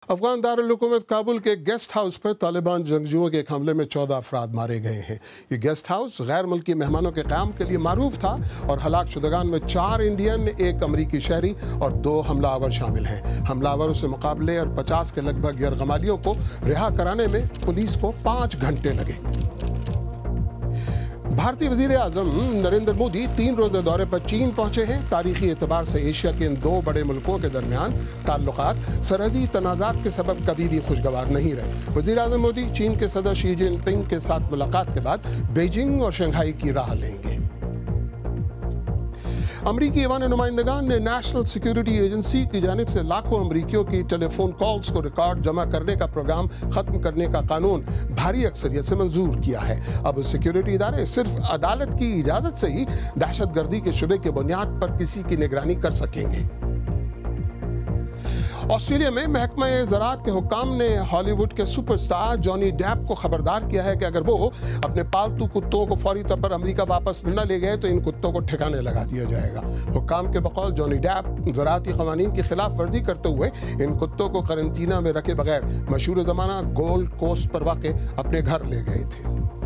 अफगान दारुल-हुकूमत काबुल के guest house पर तालिबान जंगजुओं के एक हमले में 14 अफराद मारे गए हैं। ये गेस्ट हाउस गैर मुल्की मेहमानों के क़याम के लिए मारूफ था और हलाक शुदगान में 4 इंडियन, 1 अमरीकी शहरी और 2 हमलावर शामिल हैं। हमलावरों से मुकाबले और 50 के लगभग यरगमालियों को रिहा कराने में पुलिस को 5 घंटे लगे। भारतीय वज़ीर आज़म नरेंद्र मोदी 3 रोज़ा दौरे पर चीन पहुंचे हैं। तारीखी एतबार से एशिया के इन 2 बड़े मुल्कों के दरमियान ताल्लुकात सरहदी तनाज़ात के सबब कभी भी खुशगवार नहीं रहे। वज़ीर आज़म मोदी चीन के सदर शी जिनपिंग के साथ मुलाकात के बाद बीजिंग और शंघाई की राह लेंगे। अमरीकी ऐवान नुमाइंदगान ने नेशनल सिक्योरिटी एजेंसी की जानिब से लाखों अमरीकियों की टेलीफोन कॉल्स को रिकॉर्ड जमा करने का प्रोग्राम खत्म करने का कानून भारी अक्सरियत से मंजूर किया है। अब सिक्योरिटी इदारे सिर्फ अदालत की इजाजत से ही दहशतगर्दी के शुबे की बुनियाद पर किसी की निगरानी कर सकेंगे। ऑस्ट्रेलिया में महकमा ज़राअत के हुक्काम ने हॉलीवुड के सुपरस्टार जॉनी डेप को खबरदार किया है कि अगर वो अपने पालतू कुत्तों को फौरी तौर पर अमेरिका वापस न ले गए तो इन कुत्तों को ठिकाने लगा दिया जाएगा। हुक्काम के बकौल जॉनी डेप ज़राअती क़वानीन की खिलाफ वर्जी करते हुए इन कुत्तों को करंटीना में रखे बगैर मशहूर ज़माना गोल्ड कोस्ट पर वाक़ अपने घर ले गए थे।